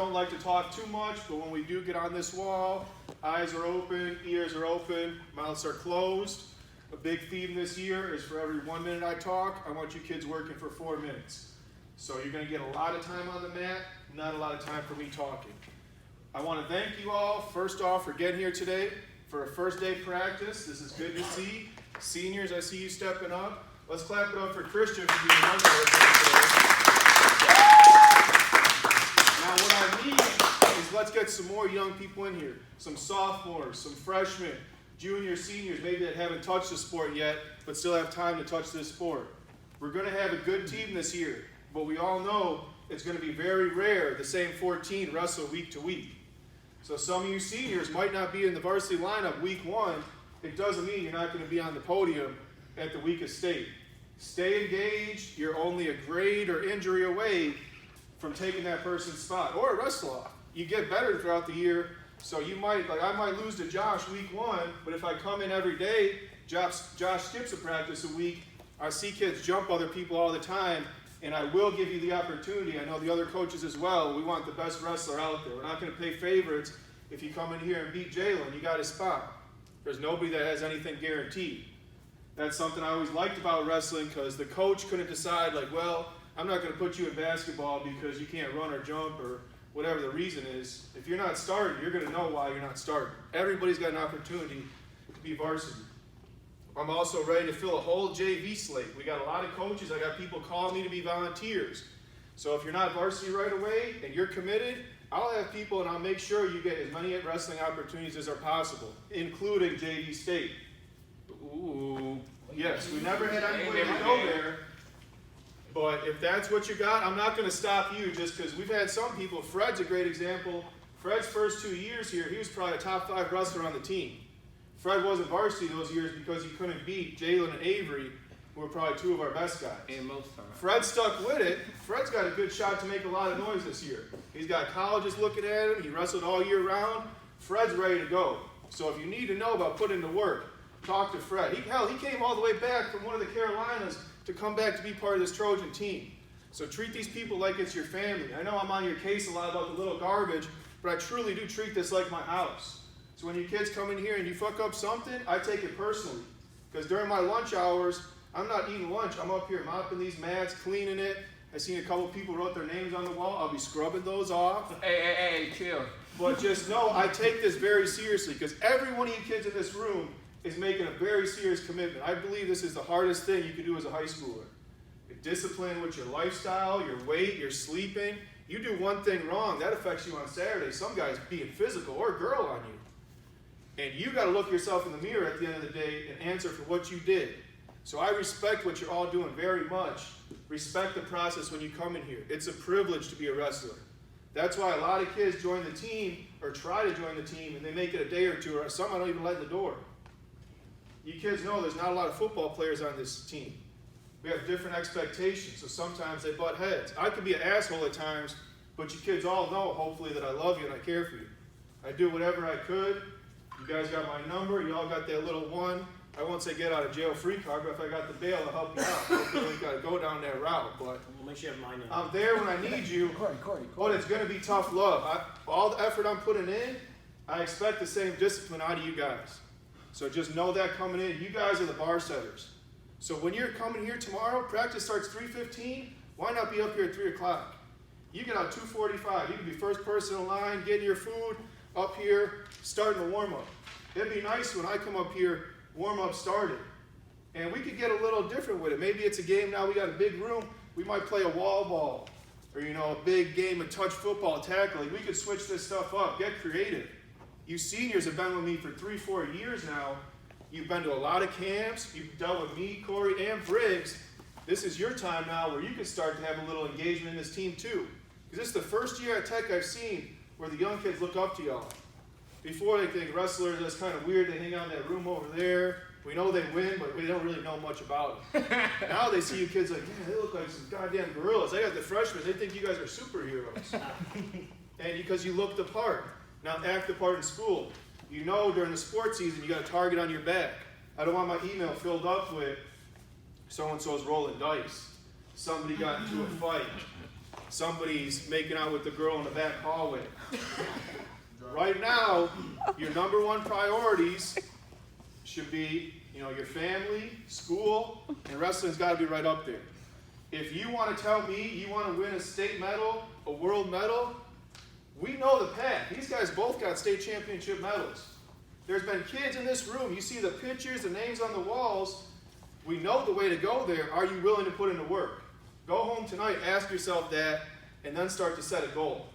Don't like to talk too much, but when we do get on this wall, eyes are open, ears are open, mouths are closed. A big theme this year is for every 1 minute I talk, I want you kids working for 4 minutes. So you're going to get a lot of time on the mat, not a lot of time for me talking. I want to thank you all, first off, for getting here today for a first day practice. This is good to see. Seniors, I see you stepping up. Let's clap it up for Christian for being one today. Now what I need is let's get some more young people in here. Some sophomores, some freshmen, juniors, seniors, maybe that haven't touched the sport yet, but still have time to touch this sport. We're going to have a good team this year, but we all know it's going to be very rare the same 14 wrestle week to week. So some of you seniors might not be in the varsity lineup week 1. It doesn't mean you're not going to be on the podium at the week of state. Stay engaged. You're only a grade or injury away from taking that person's spot, or a wrestle off. You get better throughout the year, so you might, like I might lose to Josh week 1, but if I come in every day, Josh skips a practice a week. I see kids jump other people all the time, and I will give you the opportunity. I know the other coaches as well. We want the best wrestler out there. We're not going to pay favorites. If you come in here and beat Jalen, you got a spot. There's nobody that has anything guaranteed. That's something I always liked about wrestling, because the coach couldn't decide, like, well, I'm not going to put you in basketball because you can't run or jump or whatever the reason is. If you're not starting, you're going to know why you're not starting. Everybody's got an opportunity to be varsity. I'm also ready to fill a whole JV slate. We got a lot of coaches. I got people calling me to be volunteers. So if you're not varsity right away and you're committed, I'll have people and I'll make sure you get as many wrestling opportunities as are possible, including JV state. Ooh, yes, we never had anybody to go there. But if that's what you got, I'm not going to stop you just because we've had some people. Fred's a great example. Fred's first 2 years here, he was probably a top 5 wrestler on the team. Fred wasn't varsity those years because he couldn't beat Jalen and Avery, who were probably 2 of our best guys. And most times. Fred stuck with it. Fred's got a good shot to make a lot of noise this year. He's got colleges looking at him. He wrestled all year round. Fred's ready to go. So if you need to know about putting in the work, talk to Fred. He came all the way back from one of the Carolinas to come back to be part of this Trojan team. So treat these people like it's your family. I know I'm on your case a lot about the little garbage, but I truly do treat this like my house. So when your kids come in here and you fuck up something, I take it personally. Because during my lunch hours, I'm not eating lunch. I'm up here mopping these mats, cleaning it. I seen a couple people wrote their names on the wall. I'll be scrubbing those off. Hey, chill. But just know I take this very seriously, because every one of you kids in this room is making a very serious commitment. I believe this is the hardest thing you can do as a high schooler. You're disciplined with your lifestyle, your weight, your sleeping. You do one thing wrong, that affects you on Saturday. Some guys being physical or a girl on you. And you got to look yourself in the mirror at the end of the day and answer for what you did. So I respect what you're all doing very much. Respect the process when you come in here. It's a privilege to be a wrestler. That's why a lot of kids join the team or try to join the team, and they make it a day or two, or some I don't even let in the door. You kids know there's not a lot of football players on this team. We have different expectations, so sometimes they butt heads. I could be an asshole at times, but you kids all know, hopefully, that I love you and I care for you. I do whatever I could. You guys got my number. You all got that little one. I won't say get out of jail free card, but if I got the bail to help you out, hopefully we got to go down that route. But we'll make sure you have my number. I'm there when I need you. Corey. But it's going to be tough love. All the effort I'm putting in, I expect the same discipline out of you guys. So just know that coming in. You guys are the bar setters. So when you're coming here tomorrow, practice starts 3:15. Why not be up here at 3 o'clock? You get out 2:45. You can be first person in line, getting your food up here, starting the warm-up. It'd be nice when I come up here, warm-up started. And we could get a little different with it. Maybe it's a game now, we got a big room. We might play a wall ball or, a big game of touch football, tackling. We could switch this stuff up, get creative. You seniors have been with me for 3-4 years now. You've been to a lot of camps. You've dealt with me, Corey, and Briggs. This is your time now where you can start to have a little engagement in this team too. Because this is the first year at Tech I've seen where the young kids look up to y'all. Before they think wrestlers, that's kind of weird. They hang out in that room over there. We know they win, but we don't really know much about them. Now they see you kids like, yeah, they look like some goddamn gorillas. They got the freshmen. They think you guys are superheroes. And because you look the part. Now act the part in school. You know during the sports season you got a target on your back. I don't want my email filled up with so-and-so's rolling dice. Somebody got into a fight. somebody's making out with the girl in the back hallway. Right now, your number one priorities should be, your family, school, and wrestling's got to be right up there. If you want to tell me you want to win a state medal, a world medal, we know the path. These guys both got state championship medals. There's been kids in this room, you see the pictures, the names on the walls. We know the way to go there. Are you willing to put in the work? Go home tonight, ask yourself that, and then start to set a goal.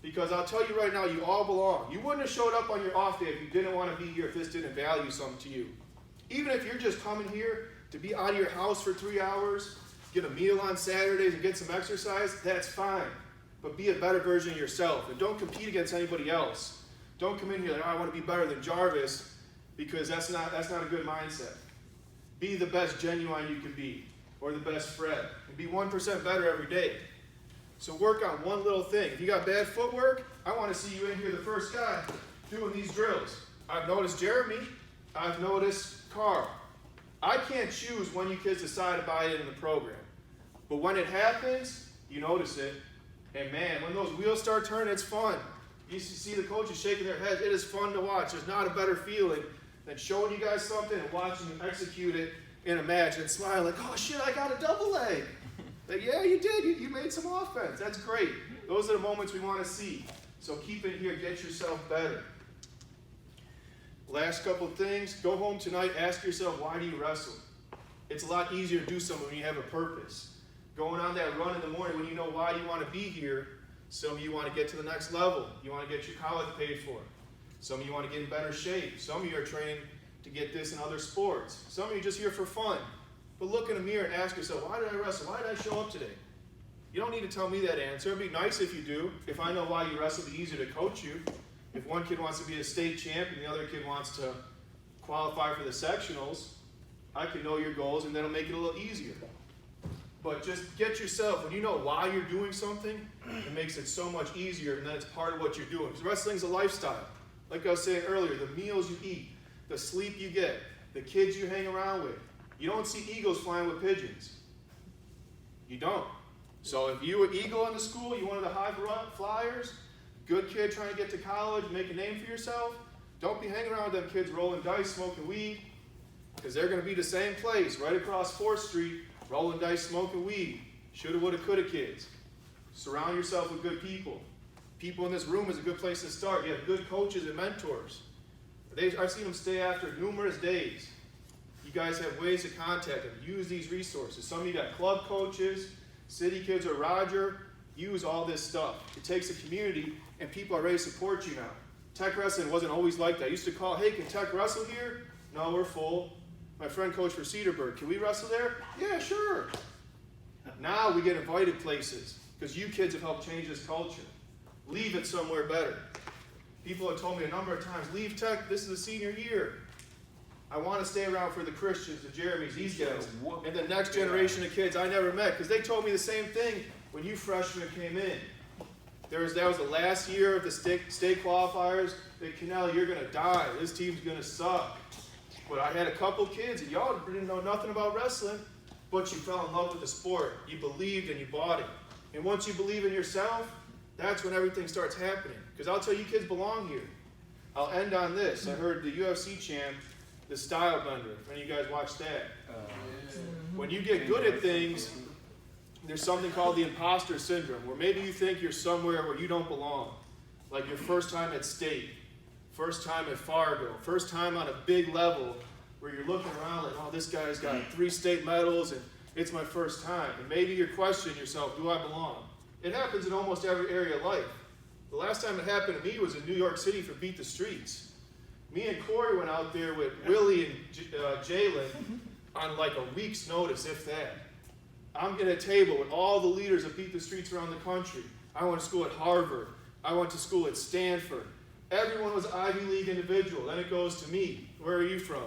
Because I'll tell you right now, you all belong. You wouldn't have showed up on your off day if you didn't want to be here, if this didn't value something to you. Even if you're just coming here to be out of your house for 3 hours, get a meal on Saturdays and get some exercise, that's fine. But be a better version of yourself. And don't compete against anybody else. Don't come in here like, I want to be better than Jarvis, because that's not a good mindset. Be the best Genuine you can be, or the best Fred. And be 1% better every day. So work on one little thing. If you got bad footwork, I want to see you in here the first guy doing these drills. I've noticed Jeremy. I've noticed Carl. I can't choose when you kids decide to buy in the program. But when it happens, you notice it. And man, when those wheels start turning, it's fun. You see the coaches shaking their heads. It is fun to watch. There's not a better feeling than showing you guys something and watching you execute it in a match and smiling like, oh shit, I got a double leg. Like, yeah, you did. You made some offense. That's great. Those are the moments we want to see. So keep it here. Get yourself better. Last couple of things. Go home tonight. Ask yourself, why do you wrestle? It's a lot easier to do something when you have a purpose. Going on that run in the morning when you know why you want to be here. Some of you want to get to the next level. You want to get your college paid for. Some of you want to get in better shape. Some of you are training to get this in other sports. Some of you are just here for fun. But look in the mirror and ask yourself, why did I wrestle? Why did I show up today? You don't need to tell me that answer. It'd be nice if you do. If I know why you wrestle, it'd be easier to coach you. If one kid wants to be a state champ and the other kid wants to qualify for the sectionals, I can know your goals and that'll make it a little easier. But just get yourself, when you know why you're doing something, it makes it so much easier, and then it's part of what you're doing. Because wrestling's a lifestyle. Like I was saying earlier, the meals you eat, the sleep you get, the kids you hang around with. You don't see eagles flying with pigeons. You don't. So if you were eagle in the school, you one of the high flyers, good kid trying to get to college, make a name for yourself, don't be hanging around with them kids rolling dice, smoking weed, because they're going to be the same place, right across 4th Street, rolling dice, smoking weed. Shoulda, woulda, coulda kids. Surround yourself with good people. People in this room is a good place to start. You have good coaches and mentors. I've seen them stay after numerous days. You guys have ways to contact them. Use these resources. Some of you got club coaches, City Kids or Roger. Use all this stuff. It takes a community, and people are ready to support you now. Tech wrestling wasn't always like that. I used to call, hey, can Tech wrestle here? No, we're full. My friend coached for Cedarburg. Can we wrestle there? Yeah, sure. Now we get invited places because you kids have helped change this culture. Leave it somewhere better. People have told me a number of times, leave Tech, this is the senior year. I want to stay around for the Christians, the Jeremys, these guys, and the next generation of kids I never met, because they told me the same thing when you freshmen came in. That was the last year of the state qualifiers. They Canal, you're going to die. This team's going to suck. But I had a couple kids, and y'all didn't know nothing about wrestling, but you fell in love with the sport. You believed and you bought it. And once you believe in yourself, that's when everything starts happening. Because I'll tell you, kids belong here. I'll end on this. I heard the UFC champ, the Style Bender. If any of you guys watched that. When you get good at things, there's something called the imposter syndrome, where maybe you think you're somewhere where you don't belong. Like your first time at state, first time at Fargo, first time on a big level where you're looking around like, oh, this guy's got 3 state medals and it's my first time. And maybe you're questioning yourself, do I belong? It happens in almost every area of life. The last time it happened to me was in New York City for Beat the Streets. Me and Corey went out there with Willie and Jalen on like a week's notice, if that. I'm at a table with all the leaders of Beat the Streets around the country. I went to school at Harvard. I went to school at Stanford. Everyone was Ivy League individual. Then it goes to me. Where are you from?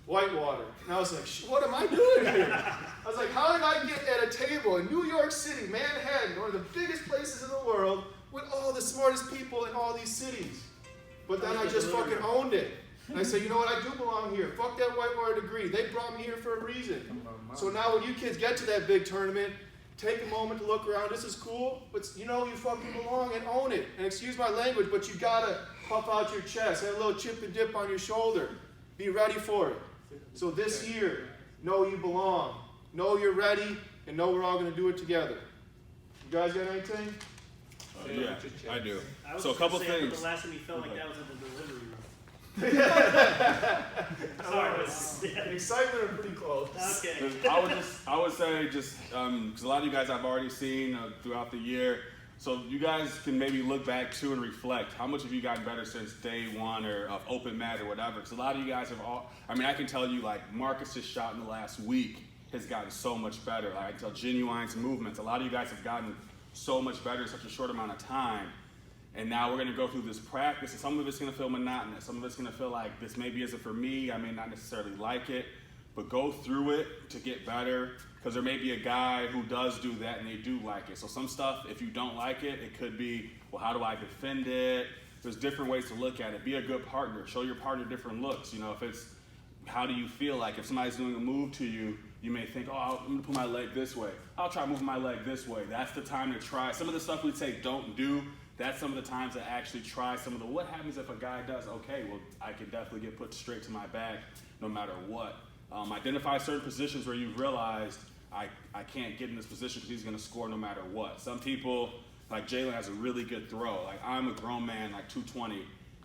Whitewater. And I was like, what am I doing here? I was like, how did I get at a table in New York City, Manhattan, one of the biggest places in the world, with all the smartest people in all these cities? But then I just fucking owned it. And I said, you know what, I do belong here. Fuck that Whitewater degree. They brought me here for a reason. So now when you kids get to that big tournament, take a moment to look around. This is cool, but you know you fucking belong and own it. And excuse my language, but you gotta puff out your chest, have a little chip and dip on your shoulder. Be ready for it. So this year, know you belong, know you're ready, and know we're all gonna do it together. You guys got anything? Yeah, I do. So a couple things. The last time you felt like that was at the delivery room. Sorry, excitement are pretty close. Okay. I would say just because a lot of you guys I've already seen throughout the year, so you guys can maybe look back too and reflect. How much have you gotten better since day one or of open mat or whatever? Because a lot of you guys have all. I mean, I can tell you like Marcus's shot in the last week has gotten so much better. Like, I can tell Genuine's movements. A lot of you guys have gotten so much better in such a short amount of time. And now we're going to go through this practice, and some of it's going to feel monotonous. Some of it's going to feel like this maybe isn't for me. I may not necessarily like it, but go through it to get better, because there may be a guy who does do that and they do like it. So some stuff, if you don't like it, it could be, well, how do I defend it? There's different ways to look at it. Be a good partner. Show your partner different looks. You know, if it's, how do you feel like? If somebody's doing a move to you, you may think, oh, I'm going to put my leg this way. I'll try moving my leg this way. That's the time to try. Some of the stuff we say don't do, that's some of the times to actually try some of the, what happens if a guy does, okay, well, I can definitely get put straight to my back no matter what. Identify certain positions where you've realized I can't get in this position because he's going to score no matter what. Some people, like Jalen has a really good throw. Like, I'm a grown man, like 220,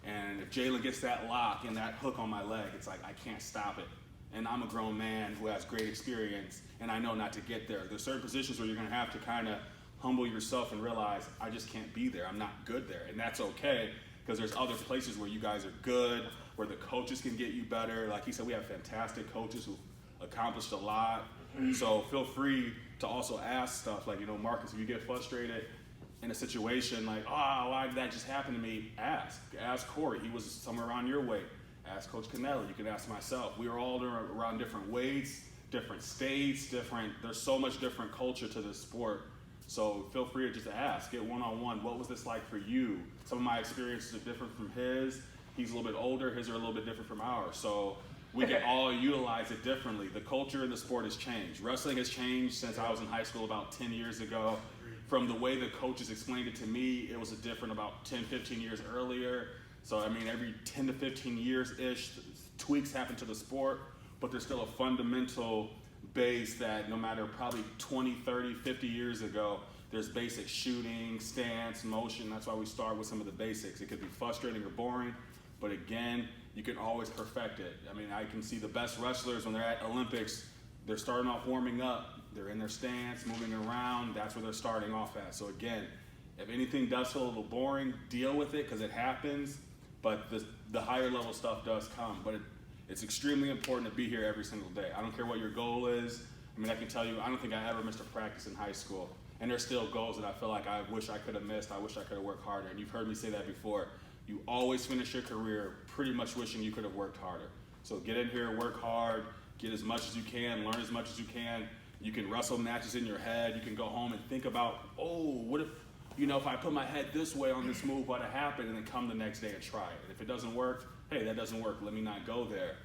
and if Jalen gets that lock and that hook on my leg, it's like I can't stop it. And I'm a grown man who has great experience, and I know not to get there. There's certain positions where you're going to have to kind of humble yourself and realize I just can't be there. I'm not good there. And that's okay, because there's other places where you guys are good, where the coaches can get you better. Like he said, we have fantastic coaches who accomplished a lot. So feel free to also ask stuff like, you know, Marcus, if you get frustrated in a situation like, oh, why did that just happen to me? Ask Corey. He was somewhere around your weight. Ask Coach Canelli. You can ask myself. We are all around different weights, different states, there's so much different culture to this sport. So feel free to just ask, get one-on-one. What was this like for you? Some of my experiences are different from his. He's a little bit older. His are a little bit different from ours. So we can all utilize it differently. The culture in the sport has changed. Wrestling has changed since I was in high school about 10 years ago. From the way the coaches explained it to me, it was different about 10, 15 years earlier. So, I mean, every 10 to 15 years-ish, tweaks happen to the sport, but there's still a fundamental base that no matter probably 20, 30, 50 years ago, there's basic shooting, stance, motion. That's why we start with some of the basics. It could be frustrating or boring, but again, you can always perfect it. I mean, I can see the best wrestlers when they're at Olympics, they're starting off warming up, they're in their stance, moving around, that's where they're starting off at. So again, if anything does feel a little boring, deal with it because it happens, but the higher level stuff does come. But it's extremely important to be here every single day. I don't care what your goal is. I mean, I can tell you, I don't think I ever missed a practice in high school. And there's still goals that I feel like I wish I could have missed. I wish I could have worked harder. And you've heard me say that before. You always finish your career pretty much wishing you could have worked harder. So get in here, work hard, get as much as you can, learn as much as you can. You can wrestle matches in your head. You can go home and think about, oh, what if, you know, if I put my head this way on this move, what'd happen? And then come the next day and try it. If it doesn't work, hey, that doesn't work. Let me not go there.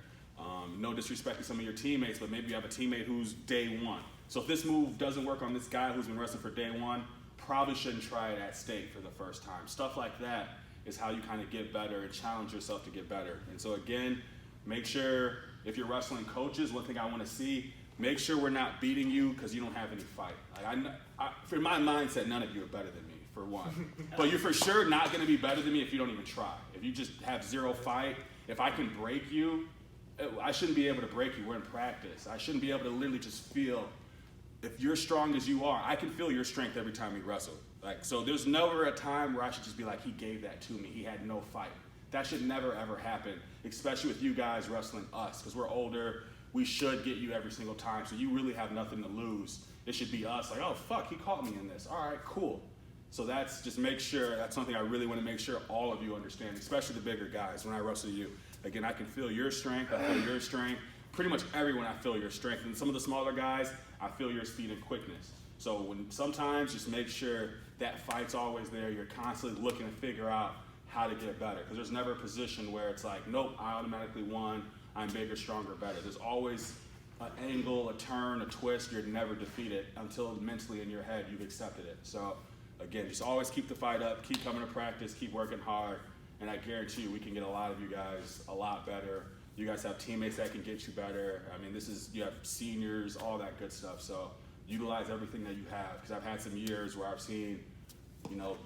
No disrespect to some of your teammates, but maybe you have a teammate who's day one. So if this move doesn't work on this guy who's been wrestling for day one, probably shouldn't try it at state for the first time. Stuff like that is how you kind of get better and challenge yourself to get better. And so again, make sure if you're wrestling coaches, one thing I want to see, make sure we're not beating you because you don't have any fight. Like for my mindset, none of you are better than me, for one. But you're for sure not going to be better than me if you don't even try. If you just have zero fight, if I can break you, I shouldn't be able to break you. We're in practice. I shouldn't be able to literally just feel, if you're strong as you are, I can feel your strength every time we wrestle. Like, so there's never a time where I should just be like, he gave that to me. He had no fight. That should never, ever happen, especially with you guys wrestling us, because we're older. We should get you every single time, so you really have nothing to lose. It should be us, like, oh, fuck, he caught me in this. All right, cool. So that's just make sure, that's something I really want to make sure all of you understand, especially the bigger guys when I wrestle you. Again, I can feel your strength, I feel your strength. Pretty much everyone, I feel your strength. And some of the smaller guys, I feel your speed and quickness. So when sometimes just make sure that fight's always there. You're constantly looking to figure out how to get better. Because there's never a position where it's like, nope, I automatically won. I'm bigger, stronger, better. There's always an angle, a turn, a twist, you're never defeated until mentally in your head you've accepted it. So again, just always keep the fight up, keep coming to practice, keep working hard, and I guarantee you we can get a lot of you guys a lot better. You guys have teammates that can get you better. I mean, you have seniors, all that good stuff. So utilize everything that you have, because I've had some years where I've seen,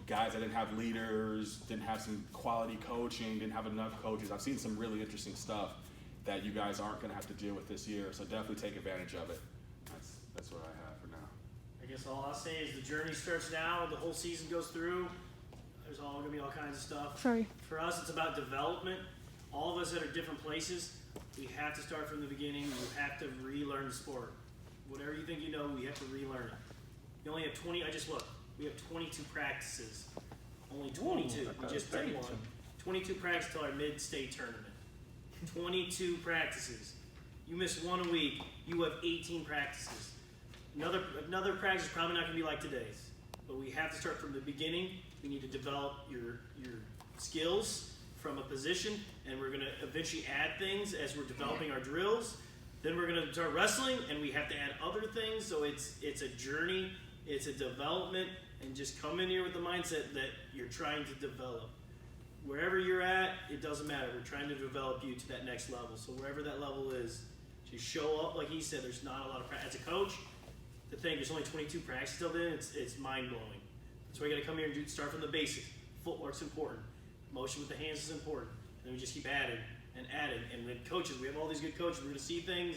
guys that didn't have leaders, didn't have some quality coaching, didn't have enough coaches. I've seen some really interesting stuff that you guys aren't going to have to deal with this year. So definitely take advantage of it. That's what I have for now. I guess all I'll say is the journey starts now, the whole season goes through. There's gonna be all kinds of stuff. Sorry. For us, it's about development. All of us that are different places, we have to start from the beginning. You have to relearn the sport. Whatever you think you know, we have to relearn it. You only have 20, I just looked, we have 22 practices. Only 22, we just did one. 22 practices till our mid-state tournament. 22 practices. You miss one a week, you have 18 practices. Another practice is probably not gonna be like today's, but we have to start from the beginning. We need to develop your skills from a position, and we're gonna eventually add things as we're developing our drills. Then we're gonna start wrestling, and we have to add other things. So it's a journey, it's a development, and just come in here with the mindset that you're trying to develop. Wherever you're at, it doesn't matter. We're trying to develop you to that next level. So wherever that level is, just show up. Like he said, there's not a lot of practice. As a coach, to think there's only 22 practices till then, it's mind blowing. That's why you got to come here and start from the basics. Footwork's important. Motion with the hands is important. And then we just keep adding and adding. And with coaches, we have all these good coaches. We're going to see things.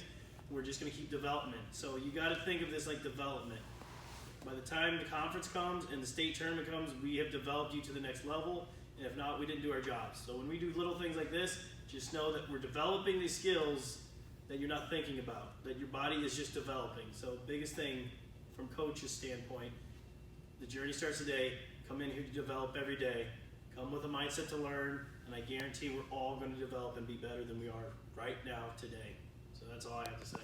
We're just going to keep development. So you got to think of this like development. By the time the conference comes and the state tournament comes, we have developed you to the next level. And if not, we didn't do our jobs. So when we do little things like this, just know that we're developing these skills that you're not thinking about, that your body is just developing. So biggest thing from coach's standpoint, the journey starts today. Come in here to develop every day. Come with a mindset to learn, and I guarantee we're all going to develop and be better than we are right now today. So that's all I have to say.